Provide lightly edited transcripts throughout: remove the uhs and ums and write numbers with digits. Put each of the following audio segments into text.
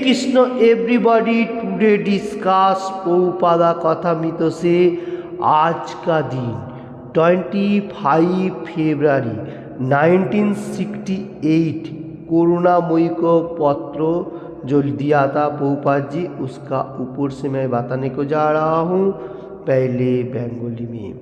Krishna everybody today discuss Prabhupada कथामृत से आज का दिन 25 फरवरी 1968 करुणामयी को पत्र जो दिया था प्रभुपाद जी, उसका ऊपर से मैं बताने को जा रहा हूँ। पहले बंगाली में,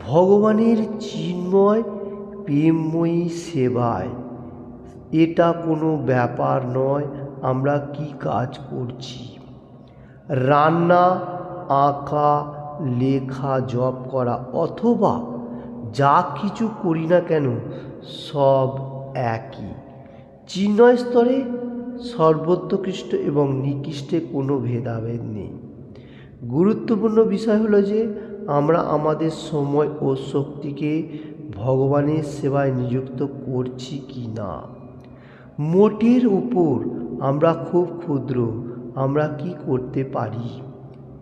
भगवानेर चिन्मय प्रेममयी सेवाय এটা কোনো ব্যাপার নয় আমরা কি কাজ করছি। রান্না, আঁকা, লেখা, জপ করা অথবা যা কিছু করি না কেন সব একই। চিন্ময় স্তরে সর্বোৎকৃষ্ট এবং নিকৃষ্টে কোনো ভেদাভেদ নেই। গুরুত্বপূর্ণ বিষয় হলো যে আমরা আমাদের সময় ও শক্তিকে ভগবানের সেবায় নিযুক্ত করছি কি না। মোটের উপর আমরা খুব ক্ষুদ্র, আমরা কি করতে পারি।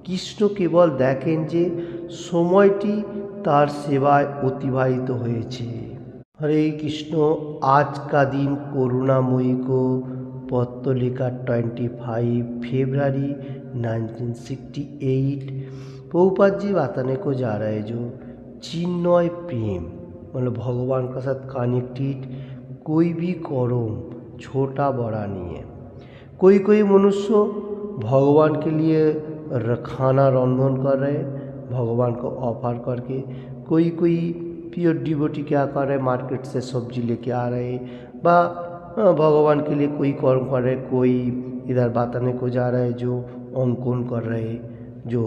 কৃষ্ণ কেবল দেখেন যে সময়টি তার সেবায় অতিবাহিত হয়েছে। হরে কৃষ্ণ। आज का दिन करुणामयी को पत्र लिखा 25 फरवरी 1968 प्रभुपाद जी बताने को जा रहे हैं जो चिन्मय प्रेम मतलब भगवान के साथ कनेक्टेड कोई भी कर्म छोटा बड़ा नहीं है। कोई मनुष्य भगवान के लिए खाना रंधन कर रहे भगवान को ऑफर करके, कोई प्योर डिवोटी क्या कर रहे मार्केट से सब्जी लेके आ रहे बा भगवान के लिए कोई कर्म कर रहे, कोई इधर बताने को जा रहा है जो अंकन कर रहे, जो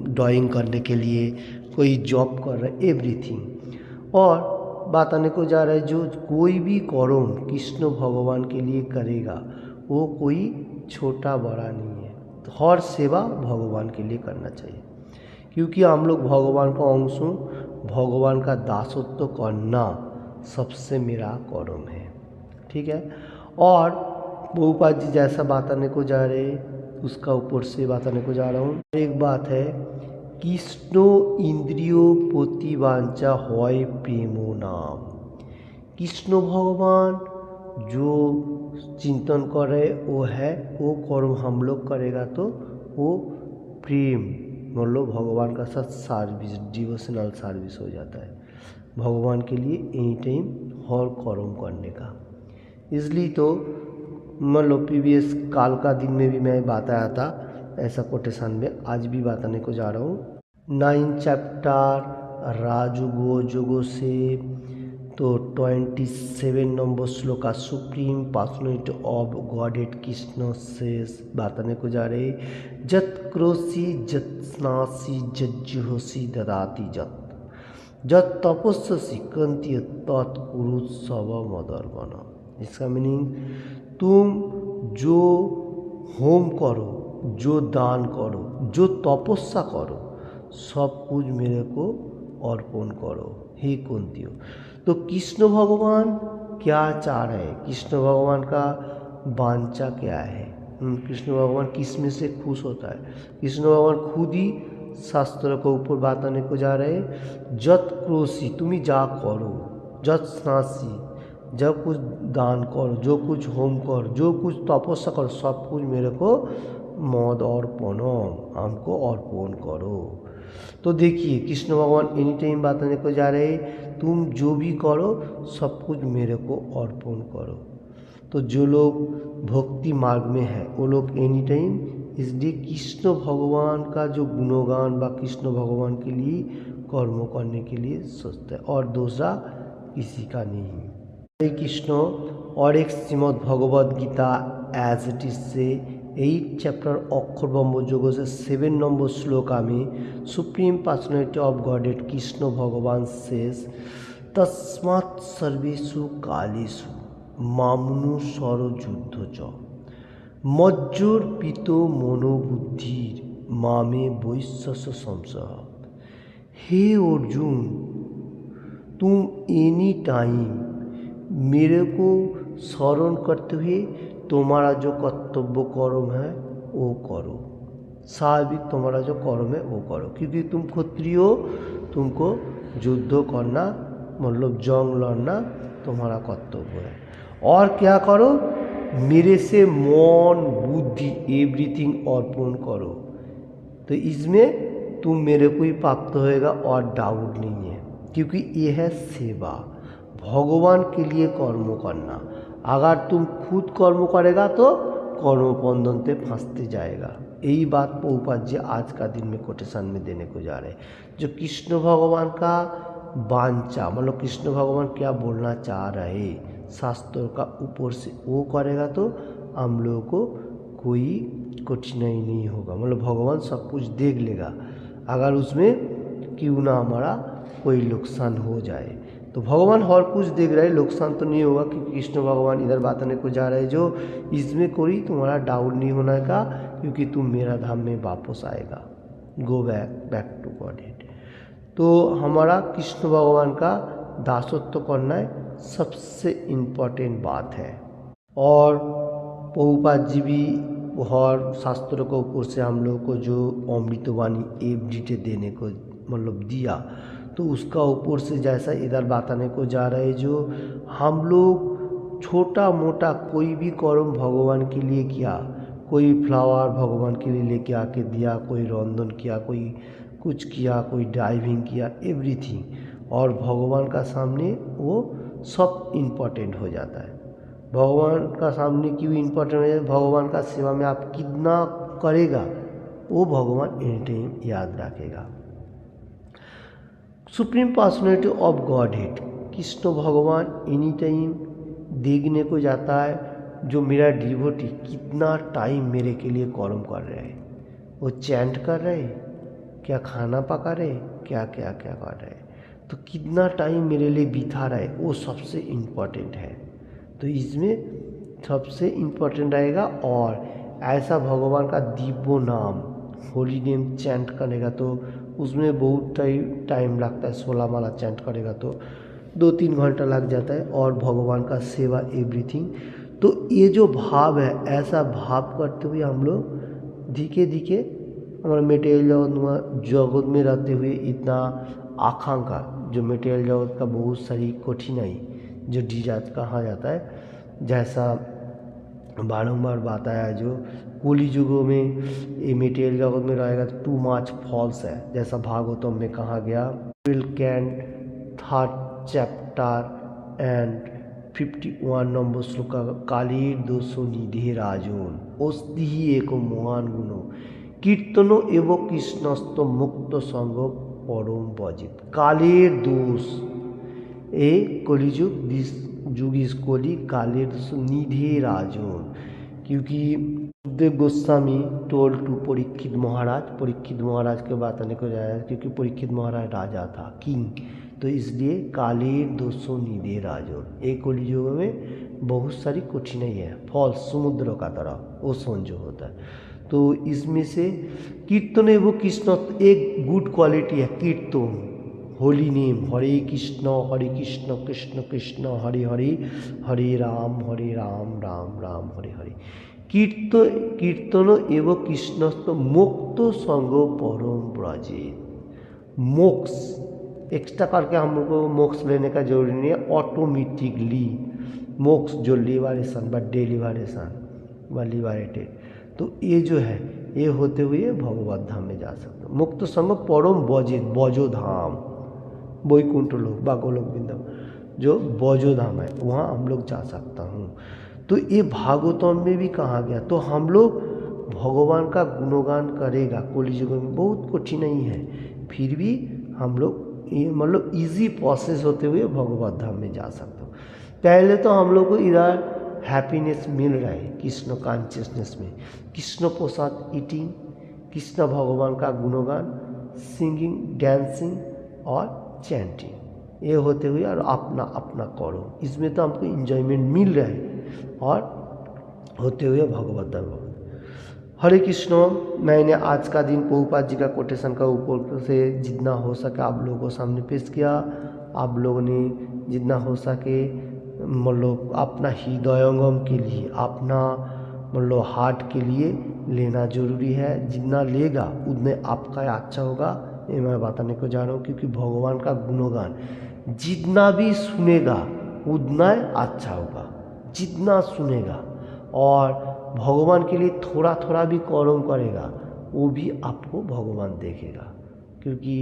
ड्राइंग करने के लिए, कोई जॉब कर रहे, एवरीथिंग। और बताने को जा रहा है जो कोई भी कर्म कृष्ण भगवान के लिए करेगा वो कोई छोटा बड़ा नहीं है। तो हर सेवा भगवान के लिए करना चाहिए, क्योंकि हम लोग भगवान का अंश हूँ। भगवान का दासत्व करना सबसे मेरा कर्म है, ठीक है। और प्रभुपाद जी जैसा बताने को जा रहे उसका ऊपर से बताने को जा रहा हूँ। एक बात है, कृष्ण इंद्रिय प्रतिवांचा হয় प्रेम नाम। कृष्ण भगवान जो चिंतन करे वो है, वो कर्म हम लोग करेगा तो वो प्रेम मतलब भगवान का साथ सर्विस, डिवोशनल सर्विस हो जाता है भगवान के लिए एनी टाइम हर कर्म करने का। इसलिए तो मतलब प्रीवियस काल का दिन में भी मैं बताया था ऐसा कोटेशन में, आज भी बताने को जा रहा हूँ। 9 चैप्टर राजयोग जोगो से तो 27 number shloka supreme personality of godhead Krishna शेष बताने को जा रहे जत क्रोसी जत स्नासी जज्जुहोसी ददाति जत तपस्वी कंति तत्कुरुत्सव मदर्पण। इसका मीनिंग तुम जो होम करो, जो दान करो, जो तपस्या करो, सब कुछ मेरे को अर्पण करो हे कुंतियो। तो कृष्ण भगवान क्या चाह रहे हैं, कृष्ण भगवान का वांछा क्या है, कृष्ण भगवान किस में से खुश होता है। कृष्ण भगवान खुद ही शास्त्र को ऊपर बताने को जा रहे हैं, जत क्रोशी तुम्हें जा करो, जत स्नासी जब कुछ दान करो, जो कुछ होम करो, जो कुछ तपस्या करो, सब कुछ मेरे को मद अर्पण हमको अर्पण करो। तो देखिए कृष्ण भगवान एनी टाइम बताने को जा रहे तुम जो भी करो सब कुछ मेरे को अर्पण करो। तो जो लोग भक्ति मार्ग में है वो लोग एनी टाइम इसलिए कृष्ण भगवान का जो गुणगान व कृष्ण भगवान के लिए कर्म करने के लिए सोचते हैं और दूसरा किसी का नहीं। हरे कृष्ण। और एक Shrimad Bhagavad Gita as it is से 8 चैप्टर अक्षर ब्रह्म योग से 7 नंबर श्लोका में supreme personality of godhead Krishna भगवान शेष तस्मात् सर्वेषु कालेषु मामनुसर युद्ध च मज्जोर्पित मनोबुद्धिर मामे वैश्यस संशय। हे अर्जुन, तुम एनी टाइम मेरे को स्मरण करते हुए तुम्हारा जो कर्तव्य कर्म है वो करो, स्वाभाविक तुम्हारा जो कर्म है वो करो, क्योंकि तुम क्षत्रिय हो, तुमको युद्ध करना मतलब जंग लड़ना तुम्हारा कर्तव्य है। और क्या करो, मेरे से मन बुद्धि एवरीथिंग अर्पण करो। तो इसमें तुम मेरे को ही प्राप्त होएगा और डाउट नहीं है, क्योंकि ये है सेवा, भगवान के लिए कर्म करना। अगर तुम खुद कर्म करेगा तो कर्म बंधन से फंसते जाएगा। यही बात प्रभुपाद जी आज का दिन में कोटेशन में देने को जा रहे हैं। जो कृष्ण भगवान का वांछा, मतलब कृष्ण भगवान क्या बोलना चाह रहे शास्त्रों का ऊपर से वो करेगा तो हम लोगों को कोई कठिनाई नहीं होगा, मतलब भगवान सब कुछ देख लेगा। अगर उसमें क्यों ना हमारा कोई नुकसान हो जाए तो भगवान हर कुछ देख रहे हैं, नुकसान तो नहीं होगा, क्योंकि कृष्ण भगवान इधर बताने को जा रहे हैं जो इसमें कोई तुम्हारा डाउट नहीं होने का, क्योंकि तुम मेरा धाम में वापस आएगा, गो बैक टू गॉडहेड। तो हमारा कृष्ण भगवान का दासत्व करना सबसे इम्पोर्टेंट बात है। और प्रभुपाद जी भी हर शास्त्रों के ऊपर से हम लोग को जो अमृतवाणी एवरीडे देने को मतलब दिया, तो उसका ऊपर से जैसा इधर बताने को जा रहे हैं जो हम लोग छोटा मोटा कोई भी कर्म भगवान के लिए किया, कोई फ्लावर भगवान के लिए लेके आके दिया, कोई रंधन किया, कोई कुछ किया, कोई ड्राइविंग किया, एवरीथिंग, और भगवान का सामने वो सब इम्पोर्टेंट हो जाता है। भगवान का सामने क्यों इम्पोर्टेंट हो जाता है? भगवान का सेवा में आप कितना करेगा वो भगवान एनी टाइम याद रखेगा। Supreme personality of godhead Krishna भगवान एनी टाइम देखने को जाता है जो मेरा डिवोटी कितना टाइम मेरे के लिए कर्म कर रहे हैं, वो चैंट कर रहे हैं, क्या खाना पका रहे, क्या क्या क्या कर रहे हैं, तो कितना टाइम मेरे लिए बिता रहा है, वो सबसे इम्पोर्टेंट है। तो इसमें सबसे इम्पोर्टेंट रहेगा। और ऐसा भगवान का दिव्य नाम होली नेम चैंट करेगा तो उसमें बहुत टाइम लगता है। 16 माला चैंट करेगा तो 2-3 घंटा लग जाता है। और भगवान का सेवा एवरीथिंग, तो ये जो भाव है, ऐसा भाव करते हुए हम लोग धीरे धीरे हमारा मेटेरियल जगत में रहते हुए इतना आकांक्षा, जो मेटेरियल जगत का बहुत सारी कठिनाई जो डिजात कहा जाता है, जैसा बारंबार बताया जो कली युगों में ये मेटेरियल जगत में रहेगा तो टू मच फॉल्स है, जैसा भागवतम में कहा गया will can 3rd chapter and 51 number श्लोक कालीर दोषो निधे राजन अस्ति एको महान गुणो कीर्तनो एवं कृष्णस्त मुक्त संग परम बजित। कालेर दोष, ए कलिजुग, दिस जुग इज कली, कालेर दोष निधे राजन, क्योंकि सुखदेव गोस्वामी टोल्ड टू परीक्षित महाराज के बात आने को जाया, क्योंकि परीक्षित महाराज राजा था, किंग, तो इसलिए कालेर दोषो निधे राजन। एक कलियुग में बहुत सारी कठिनाई है, फॉल्स समुद्र का तरह ओसन जो होता है। तो इसमें से कीर्तन एवं कृष्ण एक गुड क्वालिटी है, कीर्तन होली नेम हरे कृष्ण कृष्ण कृष्ण हरे हरे, हरे राम राम राम हरे हरे। कीर्तन एवं कृष्णस्त मोक्त संग परम ब्रजेत। मोक्ष एक्स्ट्रा करके हम लोग को मोक्ष लेने का जरूरी नहीं है, ऑटोमेटिकली मोक्ष जो लिबरेशन व डेलिबरेशन व लिबरेटेड, तो ये जो है ये होते हुए भगवत धाम में जा सकते हो। मुक्त संग परम बजित, बजो धाम, वैकुंठ लोक व गोलोक वृंदावन जो बजो धाम है वहाँ हम लोग जा सकता हूँ। तो ये भागवतम में भी कहा गया। तो हम लोग भगवान का गुणगान करेगा, कलियुग में बहुत कठिनाई है, फिर भी हम लोग ये मतलब इजी प्रोसेस होते हुए भगवत धाम में जा सकते हो। पहले तो हम लोग को इधर हैप्पीनेस मिल रहा है कृष्ण कॉन्शियसनेस में, कृष्ण प्रसाद ईटिंग, कृष्ण भगवान का गुणगान, सिंगिंग, डांसिंग और चैंटिंग, ये होते हुए और अपना अपना करो, इसमें तो हमको इंजॉयमेंट मिल रहा है और होते हुए भगवत धाम। हरे कृष्ण। मैंने आज का दिन प्रभुपाद जी का कोटेशन का ऊपर से जितना हो सके आप लोगों को सामने पेश किया। आप लोगों ने जितना हो सके मतलब अपना हृदयंगम के लिए, अपना मतलब हार्ट के लिए लेना जरूरी है। जितना लेगा उतने आपका अच्छा होगा, ये मैं बताने को जा रहा हूँ। क्योंकि भगवान का गुणगान जितना भी सुनेगा उतना अच्छा होगा, जितना सुनेगा। और भगवान के लिए थोड़ा थोड़ा भी कर्म करेगा वो भी आपको भगवान देखेगा, क्योंकि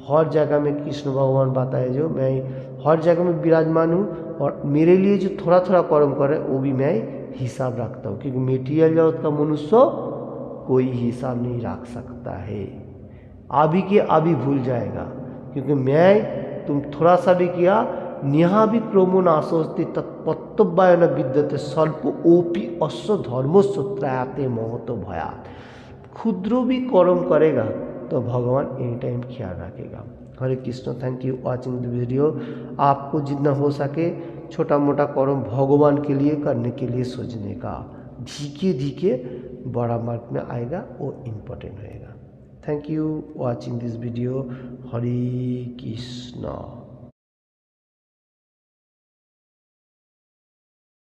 हर जगह में कृष्ण भगवान बताए जो मैं हर जगह में विराजमान हूँ और मेरे लिए जो थोड़ा थोड़ा कर्म करे वो भी मैं हिसाब रखता हूँ, क्योंकि मेटीरियल जगत का मनुष्य कोई हिसाब नहीं रख सकता है। अभी के अभी भूल जाएगा, क्योंकि मैं तुम थोड़ा सा भी किया निहा भी क्रमो नाशोस्ति तत्पत्तव्य न विद्यते स्वल्प ओपी अश्व धर्मोस्व त्रायते महतो भयात। क्षुद्र भी कर्म करेगा तो भगवान एनी टाइम ख्याल रखेगा। Hare Krishna, thank you watching the video. आपको जितना हो सके छोटा मोटा कर्म भगवान के लिए करने के लिए सोचने का, धीरे धीरे बड़ा मार्ग में आएगा, वो इम्पोर्टेंट रहेगा। Thank you watching this video. Hare Krishna.